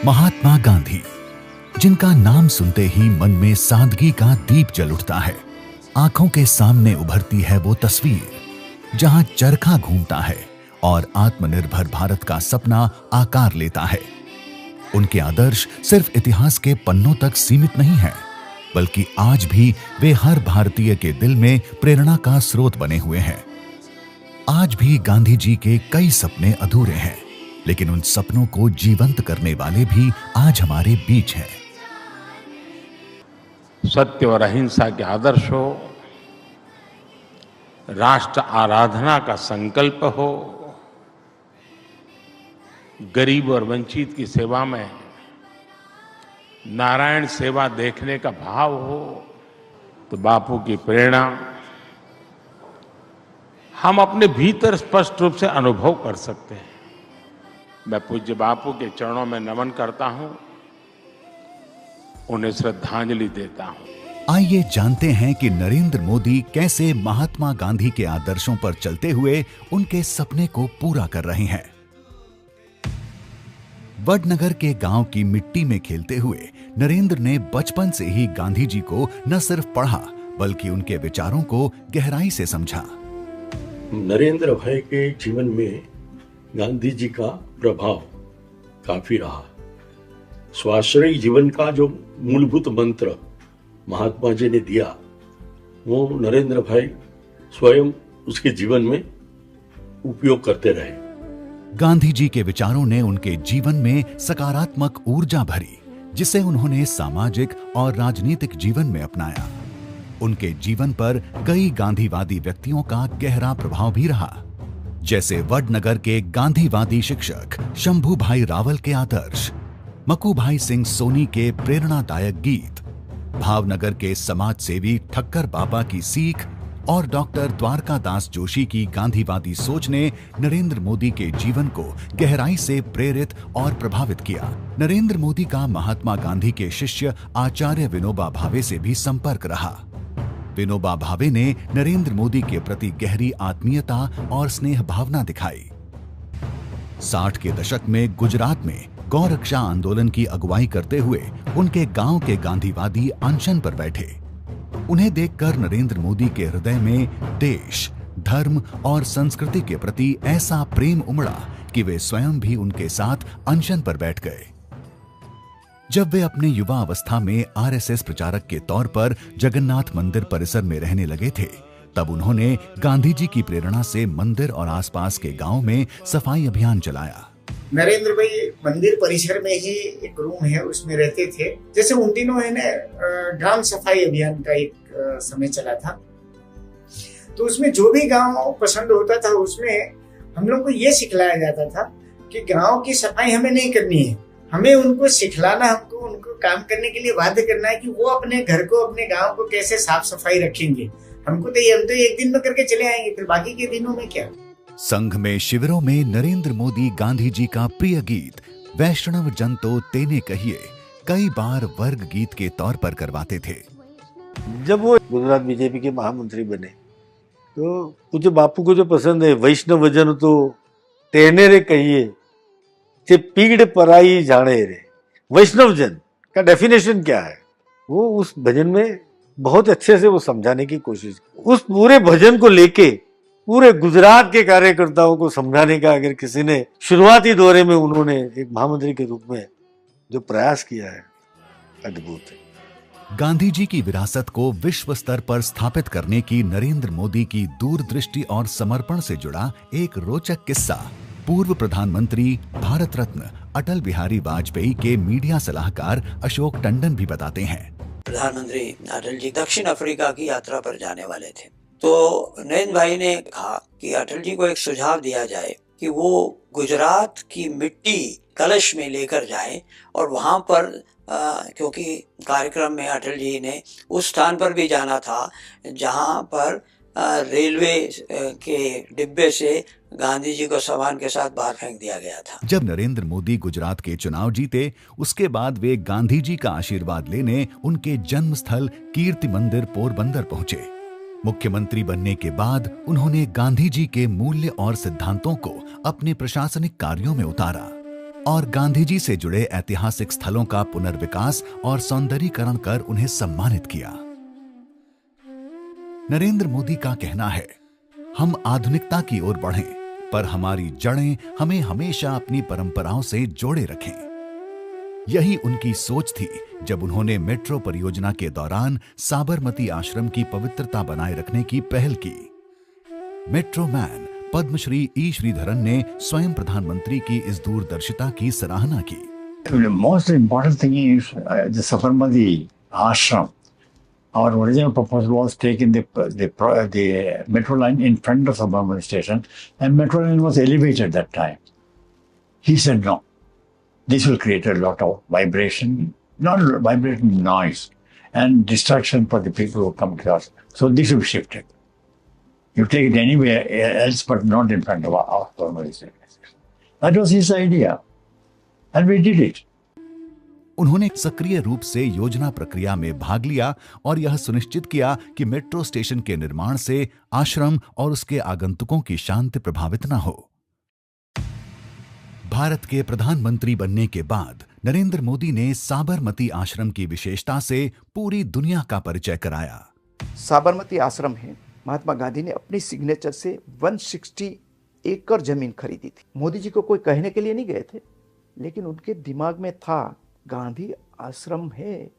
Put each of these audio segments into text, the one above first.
महात्मा गांधी, जिनका नाम सुनते ही मन में सादगी का दीप जल उठता है। आंखों के सामने उभरती है वो तस्वीर जहां चरखा घूमता है और आत्मनिर्भर भारत का सपना आकार लेता है। उनके आदर्श सिर्फ इतिहास के पन्नों तक सीमित नहीं है, बल्कि आज भी वे हर भारतीय के दिल में प्रेरणा का स्रोत बने हुए हैं। आज भी गांधी जी के कई सपने अधूरे हैं, लेकिन उन सपनों को जीवंत करने वाले भी आज हमारे बीच हैं। सत्य और अहिंसा के आदर्श हो, राष्ट्र आराधना का संकल्प हो, गरीब और वंचित की सेवा में नारायण सेवा देखने का भाव हो, तो बापू की प्रेरणा हम अपने भीतर स्पष्ट रूप से अनुभव कर सकते हैं। मैं पूज्य बापू के चरणों में नमन करता हूं, उन्हें श्रद्धांजलि देता हूं। आइए जानते हैं कि नरेंद्र मोदी कैसे महात्मा गांधी के आदर्शों पर चलते हुए उनके सपने को पूरा कर रहे हैं। वडनगर के गांव की मिट्टी में खेलते हुए नरेंद्र ने बचपन से ही गांधी जी को न सिर्फ पढ़ा, बल्कि उनके विचारों को गहराई से समझा। नरेंद्र भाई के जीवन में गांधी जी का प्रभाव काफी रहा। स्वाश्रयी जीवन का जो मूलभूत मंत्र महात्मा जी ने दिया, वो नरेंद्र भाई स्वयं उसके जीवन में उपयोग करते रहे। गांधी जी के विचारों ने उनके जीवन में सकारात्मक ऊर्जा भरी, जिसे उन्होंने सामाजिक और राजनीतिक जीवन में अपनाया। उनके जीवन पर कई गांधीवादी व्यक्तियों का गहरा प्रभाव भी रहा, जैसे वडनगर के गांधीवादी शिक्षक शंभू भाई रावल के आदर्श, मकू भाई सिंह सोनी के प्रेरणादायक गीत, भावनगर के समाज सेवी ठक्कर बाबा की सीख और डॉक्टर द्वारकादास जोशी की गांधीवादी सोच ने नरेंद्र मोदी के जीवन को गहराई से प्रेरित और प्रभावित किया। नरेंद्र मोदी का महात्मा गांधी के शिष्य आचार्य विनोबा भावे से भी संपर्क रहा। विनोबा भावे ने नरेंद्र मोदी के प्रति गहरी आत्मीयता और स्नेह भावना दिखाई। 60 के दशक में गुजरात में गौरक्षा आंदोलन की अगुवाई करते हुए उनके गांव के गांधीवादी अनशन पर बैठे। उन्हें देखकर नरेंद्र मोदी के हृदय में देश, धर्म और संस्कृति के प्रति ऐसा प्रेम उमड़ा कि वे स्वयं भी उनके साथ अनशन पर बैठ गए। जब वे अपने युवा अवस्था में आरएसएस प्रचारक के तौर पर जगन्नाथ मंदिर परिसर में रहने लगे थे, तब उन्होंने गांधी जी की प्रेरणा से मंदिर और आसपास के गांव में सफाई अभियान चलाया। नरेंद्र भाई मंदिर परिसर में ही एक रूम है, उसमें रहते थे। जैसे उन दिनों है ना, ग्राम सफाई अभियान का एक समय चला था, तो उसमें जो भी गांव पसंद होता था, उसमें हम लोग को ये सिखलाया जाता था कि गांव की सफाई हमें नहीं करनी है, हमें उनको सिखलाना, हमको उनको काम करने के लिए बाध्य करना है कि वो अपने घर को, अपने गांव को कैसे साफ सफाई रखेंगे। हम तो एक दिन में करके चले आएंगे, फिर बाकी के दिनों में क्या। संघ में शिविरों में नरेंद्र मोदी गांधी जी का प्रिय गीत वैष्णव जन तो तेने कहिए कई बार वर्ग गीत के तौर पर करवाते थे। जब वो गुजरात बीजेपी के महामंत्री बने, तो मुझे बापू को जो पसंद है, वैष्णव जन तो तेने रे कहिए जे पीड़ पराई जाने रे। वैष्णव जन का डेफिनेशन क्या है, वो उस भजन में बहुत अच्छे से वो समझाने की कोशिश। उस पूरे भजन को लेके पूरे गुजरात के कार्यकर्ताओं को समझाने का अगर किसी ने शुरुआती दौरे में उन्होंने एक महामंत्री के रूप में जो प्रयास किया है, अद्भुत है। गांधी जी की विरासत को विश्व स्तर पर स्थापित करने की नरेंद्र मोदी की दूरदृष्टि और समर्पण से जुड़ा एक रोचक किस्सा पूर्व प्रधानमंत्री भारत रत्न अटल बिहारी वाजपेयी के मीडिया सलाहकार अशोक टंडन भी बताते हैं। प्रधानमंत्री अटल जी दक्षिण अफ्रीका की यात्रा पर जाने वाले थे, तो नरेंद्र भाई ने कहा कि अटल जी को एक सुझाव दिया जाए कि वो गुजरात की मिट्टी कलश में लेकर जाएं और वहां पर क्योंकि कार्यक्रम में अटल जी ने उस स्थान पर भी जाना था जहां पर रेलवे के डिब्बे से गांधी जी को सामान के साथ बाहर फेंक दिया गया था। जब नरेंद्र मोदी गुजरात के चुनाव जीते, उसके बाद वे गांधी जी का आशीर्वाद लेने उनके जन्म स्थल कीर्ति मंदिर पोरबंदर पहुंचे। मुख्यमंत्री बनने के बाद उन्होंने गांधी जी के मूल्य और सिद्धांतों को अपने प्रशासनिक कार्यों में उतारा और गांधी जी से जुड़े ऐतिहासिक स्थलों का पुनर्विकास और सौंदर्यीकरण कर उन्हें सम्मानित किया। नरेंद्र मोदी का कहना है, हम आधुनिकता की ओर बढ़ें, पर हमारी जड़ें हमें हमेशा अपनी परंपराओं से जोड़े रखें। यही उनकी सोच थी जब उन्होंने मेट्रो परियोजना के दौरान साबरमती आश्रम की पवित्रता बनाए रखने की पहल की। मेट्रो मैन पद्मश्री ई श्रीधरन ने स्वयं प्रधानमंत्री की इस दूरदर्शिता की सराहना की। The most important thing is the Sabarmati ashram. Our original proposal was taking the metro line in front of Sabarmati station, and metro line was elevated that time. He said no. This will create a lot of vibration, not vibration, noise, and distraction for the people who come to us. So this will be shifted. You take it anywhere else, but not in front of our Sabarmati station. That was his idea, and we did it. उन्होंने सक्रिय रूप से योजना प्रक्रिया में भाग लिया और यह सुनिश्चित किया कि मेट्रो स्टेशन के निर्माण से आश्रम और उसके आगंतुकों की शांति प्रभावित न हो। भारत के प्रधानमंत्री बनने के बाद नरेंद्र मोदी ने साबरमती आश्रम की विशेषता से पूरी दुनिया का परिचय कराया। साबरमती आश्रम है, महात्मा गांधी ने अपनी सिग्नेचर से 160 एकड़ जमीन खरीदी थी। मोदी जी को कोई कहने के लिए नहीं गए थे, लेकिन उनके दिमाग में था गांधी आश्रम है,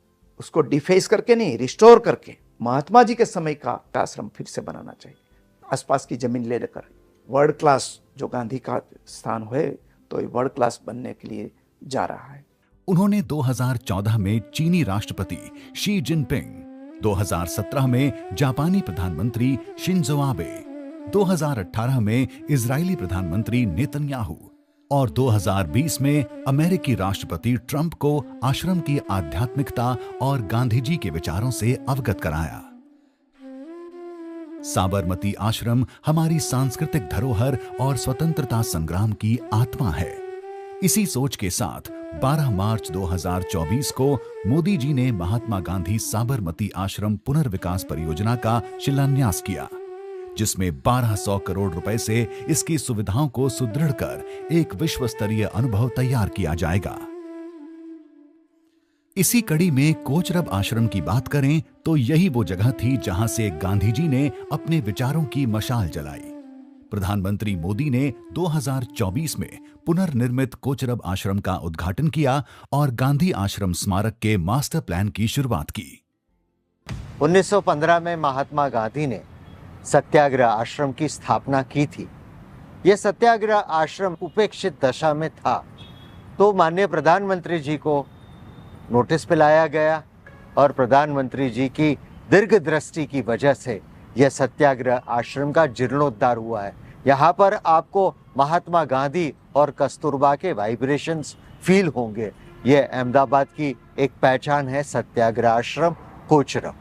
उसको डिफेस करके नहीं, रिस्टोर करके महात्मा जी के समय का आश्रम फिर से बनाना चाहिए। आसपास की जमीन ले लेकर वर्ल्ड क्लास जो गांधी का स्थान है, तो ये वर्ल्ड क्लास बनने के लिए जा रहा है। उन्होंने 2014 में चीनी राष्ट्रपति शी जिनपिंग, 2017 में जापानी प्रधानमंत्री शिंजो आबे, 2018 में इजरायली प्रधानमंत्री नेतन्याहू और 2020 में अमेरिकी राष्ट्रपति ट्रंप को आश्रम की आध्यात्मिकता और गांधी जी के विचारों से अवगत कराया। साबरमती आश्रम हमारी सांस्कृतिक धरोहर और स्वतंत्रता संग्राम की आत्मा है। इसी सोच के साथ 12 मार्च 2024 को मोदी जी ने महात्मा गांधी साबरमती आश्रम पुनर्विकास परियोजना का शिलान्यास किया, जिसमें 1200 करोड़ रुपए से इसकी सुविधाओं को सुदृढ़ कर एक विश्व स्तरीय अनुभव तैयार किया जाएगा। इसी कड़ी में कोचरब आश्रम की बात करें तो यही वो जगह थी जहां से गांधी जी ने अपने विचारों की मशाल जलाई। प्रधानमंत्री मोदी ने 2024 में पुनर्निर्मित कोचरब आश्रम का उद्घाटन किया और गांधी आश्रम स्मारक के मास्टर प्लान की शुरुआत की। 1915 में महात्मा गांधी ने सत्याग्रह आश्रम की स्थापना की थी। यह सत्याग्रह आश्रम उपेक्षित दशा में था, तो माननीय प्रधानमंत्री जी को नोटिस पे लाया गया और प्रधानमंत्री जी की दीर्घ दृष्टि की वजह से यह सत्याग्रह आश्रम का जीर्णोद्धार हुआ है। यहाँ पर आपको महात्मा गांधी और कस्तूरबा के वाइब्रेशंस फील होंगे। यह अहमदाबाद की एक पहचान है, सत्याग्रह आश्रम कोचरब।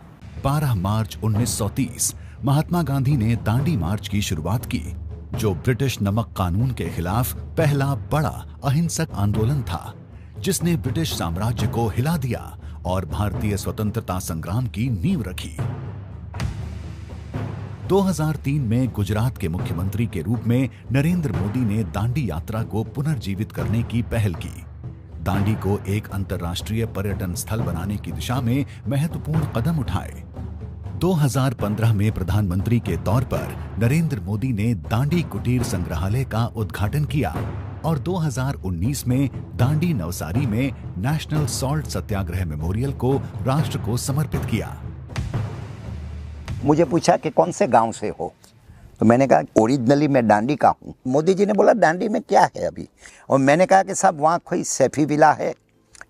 12 मार्च 1930 महात्मा गांधी ने दांडी मार्च की शुरुआत की, जो ब्रिटिश नमक कानून के खिलाफ पहला बड़ा अहिंसक आंदोलन था, जिसने ब्रिटिश साम्राज्य को हिला दिया और भारतीय स्वतंत्रता संग्राम की नींव रखी। 2003 में गुजरात के मुख्यमंत्री के रूप में नरेंद्र मोदी ने दांडी यात्रा को पुनर्जीवित करने की पहल की। दांडी को एक अंतर्राष्ट्रीय पर्यटन स्थल बनाने की दिशा में महत्वपूर्ण कदम उठाए। 2015 में प्रधानमंत्री के तौर पर नरेंद्र मोदी ने दांडी कुटीर संग्रहालय का उद्घाटन किया और 2019 में दांडी नवसारी में नेशनल सॉल्ट सत्याग्रह मेमोरियल को राष्ट्र को समर्पित किया। मुझे पूछा कि कौन से गांव से हो, तो मैंने कहा ओरिजिनली मैं दांडी का हूँ। मोदी जी ने बोला दांडी में क्या है अभी, और मैंने कहा कि साहब वहाँ कोई सैफी विला है,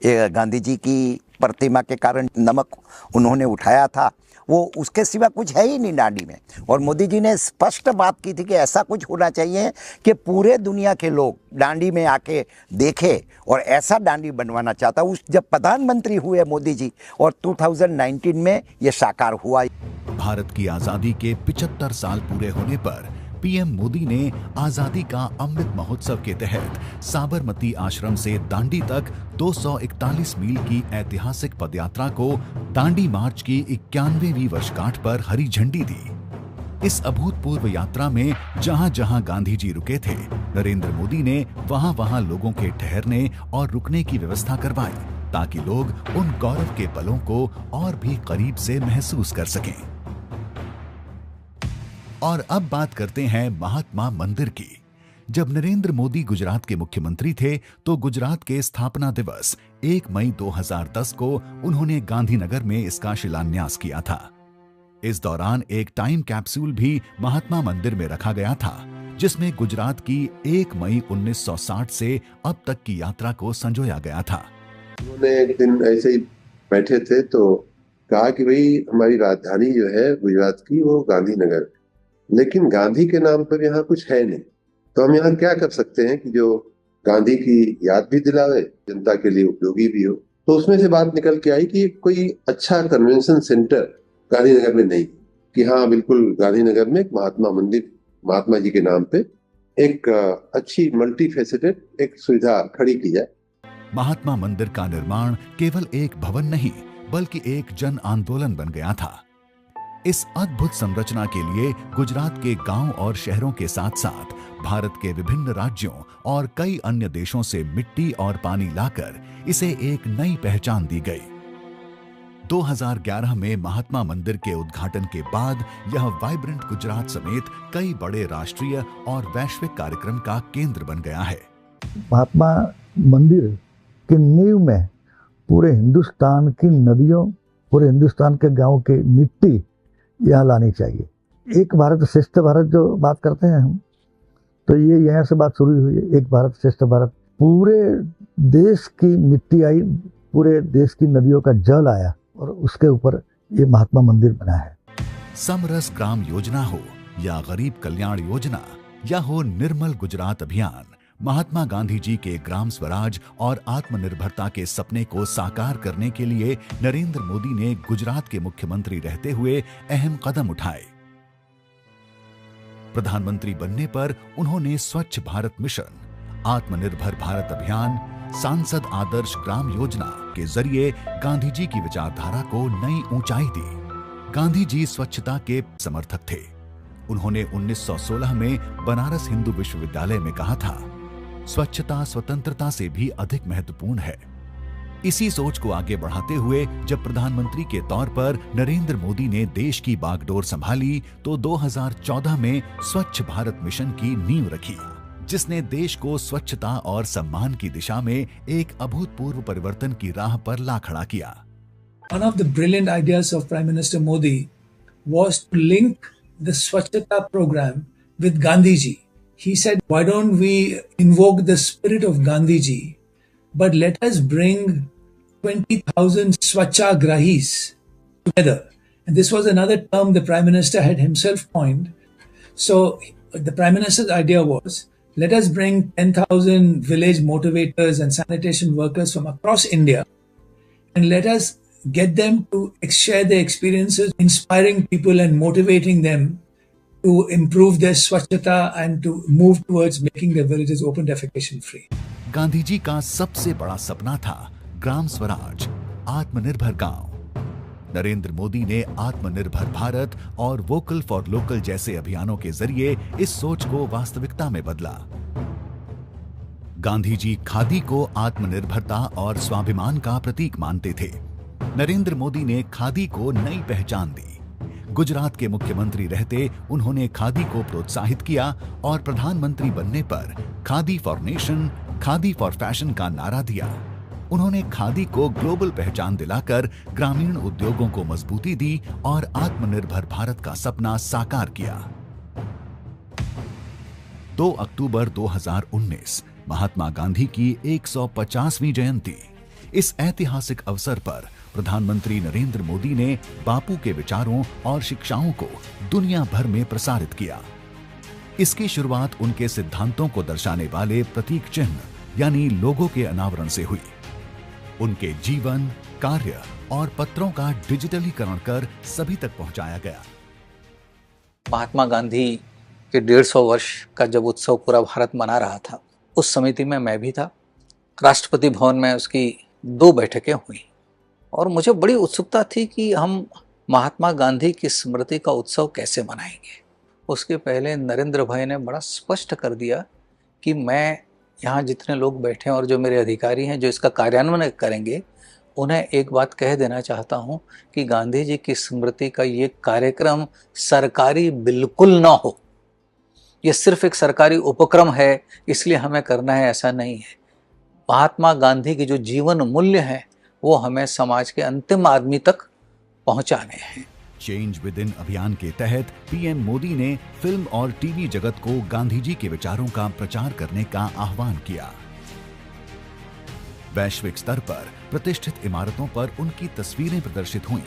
ये गांधी जी की प्रतिमा के कारण नमक उन्होंने उठाया था, वो उसके सिवा कुछ है ही नहीं दांडी में। और मोदी जी ने स्पष्ट बात की थी कि ऐसा कुछ होना चाहिए कि पूरे दुनिया के लोग दांडी में आके देखें, और ऐसा दांडी बनवाना चाहता उस जब प्रधानमंत्री हुए मोदी जी, और 2019 में ये साकार हुआ। भारत की आजादी के 75 साल पूरे होने पर पीएम मोदी ने आजादी का अमृत महोत्सव के तहत साबरमती आश्रम से दांडी तक 241 मील की ऐतिहासिक पदयात्रा को दांडी मार्च की 91वीं वर्षगांठ पर हरी झंडी दी। इस अभूतपूर्व यात्रा में जहां जहां गांधी जी रुके थे, नरेंद्र मोदी ने वहां वहां लोगों के ठहरने और रुकने की व्यवस्था करवाई, ताकि लोग उन गौरव के पलों को और भी करीब से महसूस कर सकें। और अब बात करते हैं महात्मा मंदिर की। जब नरेंद्र मोदी गुजरात के मुख्यमंत्री थे तो गुजरात के स्थापना दिवस 1 मई 2010 को उन्होंने गांधीनगर में इसका शिलान्यास किया था। इस दौरान एक टाइम कैप्सूल भी महात्मा मंदिर में रखा गया था, जिसमें गुजरात की 1 मई 1960 से अब तक की यात्रा को संजोया गया था। उन्होंने एक दिन ऐसे ही बैठे थे तो कहा कि भाई हमारी राजधानी जो है गुजरात की वो गांधीनगर, लेकिन गांधी के नाम पर यहाँ कुछ है नहीं, तो हम यहाँ क्या कर सकते हैं कि जो गांधी की याद भी दिलावे, जनता के लिए उपयोगी भी हो। तो उसमें से बात निकल के आई कि कोई अच्छा कन्वेंशन सेंटर गांधीनगर में नहीं, कि हाँ बिल्कुल गांधीनगर में एक महात्मा मंदिर, महात्मा जी के नाम पे एक अच्छी मल्टी फेसेटेड एक सुविधा खड़ी की जाए। महात्मा मंदिर का निर्माण केवल एक भवन नहीं बल्कि एक जन आंदोलन बन गया था। इस अद्भुत संरचना के लिए गुजरात के गांव और शहरों के साथ साथ भारत के विभिन्न राज्यों और कई अन्य देशों से मिट्टी और पानी लाकर इसे एक नई पहचान दी गई। 2011 में महात्मा मंदिर के उद्घाटन के बाद यह वाइब्रेंट गुजरात समेत कई बड़े राष्ट्रीय और वैश्विक कार्यक्रम का केंद्र बन गया है। महात्मा मंदिर की नींव में पूरे हिंदुस्तान की नदियों, पूरे हिंदुस्तान के गांव की मिट्टी यहाँ लानी चाहिए। एक भारत श्रेष्ठ भारत जो बात करते हैं हम, तो ये यहाँ से बात शुरू हुई है। एक भारत श्रेष्ठ भारत, पूरे देश की मिट्टी आई, पूरे देश की नदियों का जल आया और उसके ऊपर ये महात्मा मंदिर बना है। समरस ग्राम योजना हो या गरीब कल्याण योजना या हो निर्मल गुजरात अभियान, महात्मा गांधी जी के ग्राम स्वराज और आत्मनिर्भरता के सपने को साकार करने के लिए नरेंद्र मोदी ने गुजरात के मुख्यमंत्री रहते हुए अहम कदम उठाए। प्रधानमंत्री बनने पर उन्होंने स्वच्छ भारत मिशन, आत्मनिर्भर भारत अभियान, सांसद आदर्श ग्राम योजना के जरिए गांधी जी की विचारधारा को नई ऊंचाई दी। गांधी जी स्वच्छता के समर्थक थे। उन्होंने 1916 में बनारस हिंदू विश्वविद्यालय में कहा था, स्वच्छता स्वतंत्रता से भी अधिक महत्वपूर्ण है। इसी सोच को आगे बढ़ाते हुए जब प्रधानमंत्री के तौर पर नरेंद्र मोदी ने देश की बागडोर संभाली तो 2014 में स्वच्छ भारत मिशन की नींव रखी, जिसने देश को स्वच्छता और सम्मान की दिशा में एक अभूतपूर्व परिवर्तन की राह पर ला खड़ा किया। One of the brilliant ideas of Prime Minister Modi was to link the Swachhata program with Gandhi ji. He said, why don't we invoke the spirit of Gandhi ji, but let us bring 20,000 Swachhagrahis together. And this was another term the Prime Minister had himself coined. So the Prime Minister's idea was, let us bring 10,000 village motivators and sanitation workers from across India and let us get them to share their experiences, inspiring people and motivating them to improve their swachhata and to move towards making their villages open defecation free. Gandhi ji का सबसे बड़ा सपना था ग्राम स्वराज, आत्मनिर्भर गांव। नरेंद्र मोदी ने आत्मनिर्भर भारत और वोकल फॉर लोकल जैसे अभियानों के जरिए इस सोच को वास्तविकता में बदला। गांधी जी खादी को आत्मनिर्भरता और स्वाभिमान का प्रतीक मानते थे। नरेंद्र मोदी ने खादी को नई पहचान दी। गुजरात के मुख्यमंत्री रहते उन्होंने खादी को प्रोत्साहित किया और प्रधानमंत्री बनने पर khadi for nation, khadi for fashion का नारा दिया। उन्होंने खादी को ग्लोबल पहचान दिलाकर ग्रामीण उद्योगों को मजबूती दी और आत्मनिर्भर भारत का सपना साकार किया। 2 अक्टूबर 2019 महात्मा गांधी की 150वीं जयंती। इस ऐतिहासिक अवसर पर प्रधानमंत्री नरेंद्र मोदी ने बापू के विचारों और शिक्षाओं को दुनिया भर में प्रसारित किया। इसकी शुरुआत उनके सिद्धांतों को दर्शाने वाले प्रतीक चिन्ह यानी लोगो के अनावरण से हुई। उनके जीवन, कार्य और पत्रों का डिजिटलीकरण कर सभी तक पहुंचाया गया। महात्मा गांधी के 150 वर्ष का जब उत्सव पूरा भारत मना रहा था, उस समिति में मैं भी था। राष्ट्रपति भवन में उसकी 2 बैठकें हुई और मुझे बड़ी उत्सुकता थी कि हम महात्मा गांधी की स्मृति का उत्सव कैसे मनाएंगे। उसके पहले नरेंद्र भाई ने बड़ा स्पष्ट कर दिया कि मैं यहाँ जितने लोग बैठे हैं और जो मेरे अधिकारी हैं जो इसका कार्यान्वयन करेंगे, उन्हें एक बात कह देना चाहता हूँ कि गांधी जी की स्मृति का ये कार्यक्रम सरकारी बिल्कुल ना हो। ये सिर्फ एक सरकारी उपक्रम है इसलिए हमें करना है, ऐसा नहीं है। महात्मा गांधी के जो जीवन मूल्य हैं वो हमें समाज के अंतिम आदमी तक पहुंचाने हैं। चेंज विद इन अभियान के तहत पीएम मोदी ने फिल्म और टीवी जगत को गांधी जी के विचारों का प्रचार करने का आह्वान किया। वैश्विक स्तर पर प्रतिष्ठित इमारतों पर उनकी तस्वीरें प्रदर्शित हुईं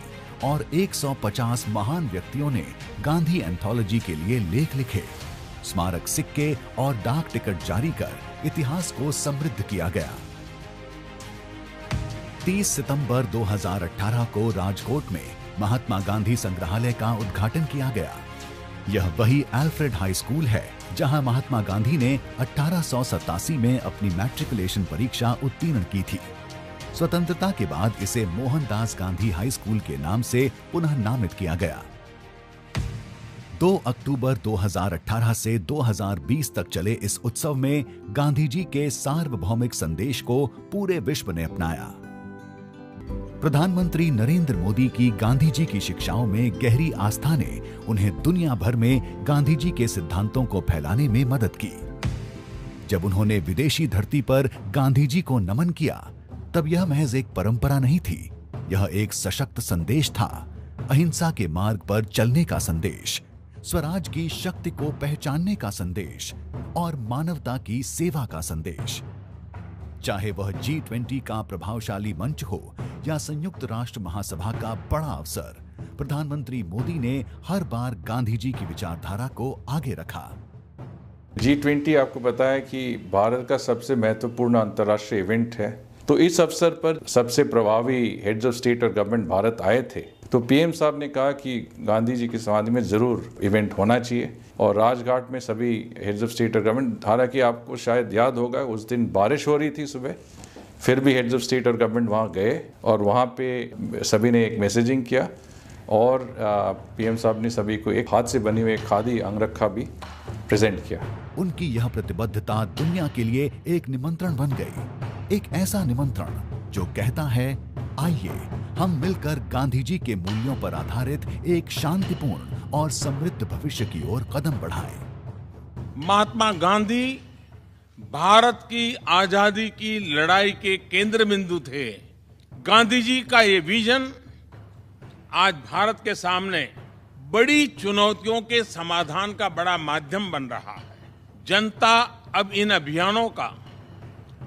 और 150 महान व्यक्तियों ने गांधी एंथोलॉजी के लिए लेख लिखे। स्मारक सिक्के और डाक टिकट जारी कर इतिहास को समृद्ध किया गया। 30 सितंबर 2018 को राजकोट में महात्मा गांधी संग्रहालय का उद्घाटन किया गया। यह वही अल्फ्रेड हाई स्कूल है जहां महात्मा गांधी ने 1887 में अपनी मैट्रिकुलेशन परीक्षा उत्तीर्ण की थी। स्वतंत्रता के बाद इसे मोहनदास गांधी हाई स्कूल के नाम से पुनः नामित किया गया। 2 अक्टूबर 2018 से 2020 तक चले इस उत्सव में गांधी जी के सार्वभौमिक संदेश को पूरे विश्व ने अपनाया। प्रधानमंत्री नरेंद्र मोदी की गांधी जी की शिक्षाओं में गहरी आस्था ने उन्हें दुनिया भर में गांधी जी के सिद्धांतों को फैलाने में मदद की। जब उन्होंने विदेशी धरती पर गांधी जी को नमन किया, तब यह महज एक परंपरा नहीं थी, यह एक सशक्त संदेश था। अहिंसा के मार्ग पर चलने का संदेश, स्वराज की शक्ति को पहचानने का संदेश और मानवता की सेवा का संदेश। चाहे वह G20 का प्रभावशाली मंच हो या संयुक्त राष्ट्र महासभा का बड़ा अवसर, प्रधानमंत्री मोदी ने हर बार गांधी जी की विचारधारा को आगे रखा। G20 आपको पता है कि भारत का सबसे महत्वपूर्ण अंतर्राष्ट्रीय इवेंट है, तो इस अवसर पर सबसे प्रभावी हेड्स ऑफ स्टेट और गवर्नमेंट भारत आए थे। तो पीएम साहब ने कहा कि गांधी जी की समाधि में ज़रूर इवेंट होना चाहिए और राजघाट में सभी हेड्स ऑफ स्टेट और गवर्नमेंट, हालांकि आपको शायद याद होगा उस दिन बारिश हो रही थी सुबह, फिर भी हेड्स ऑफ स्टेट और गवर्नमेंट वहाँ गए और वहाँ पे सभी ने एक मैसेजिंग किया और पीएम साहब ने सभी को एक हाथ से बनी हुई खादी अंगरखा भी प्रेजेंट किया। उनकी यह प्रतिबद्धता दुनिया के लिए एक निमंत्रण बन गई, एक ऐसा निमंत्रण जो कहता है, आइए हम मिलकर गांधी जी के मूल्यों पर आधारित एक शांतिपूर्ण और समृद्ध भविष्य की ओर कदम बढ़ाएं। महात्मा गांधी भारत की आजादी की लड़ाई के केंद्र बिंदु थे। गांधी जी का ये विजन आज भारत के सामने बड़ी चुनौतियों के समाधान का बड़ा माध्यम बन रहा है। जनता अब इन अभियानों का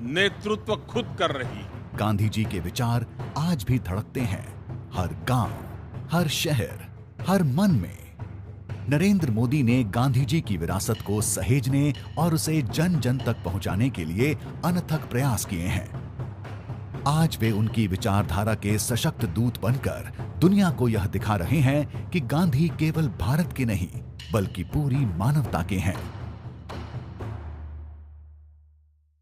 नेतृत्व खुद कर रही है। गांधी जी के विचार आज भी धड़कते हैं, हर गांव, हर शहर, हर मन में। नरेंद्र मोदी ने गांधी जी की विरासत को सहेजने और उसे जन जन तक पहुंचाने के लिए अनथक प्रयास किए हैं। आज वे उनकी विचारधारा के सशक्त दूत बनकर दुनिया को यह दिखा रहे हैं कि गांधी केवल भारत के नहीं बल्कि पूरी मानवता के हैं।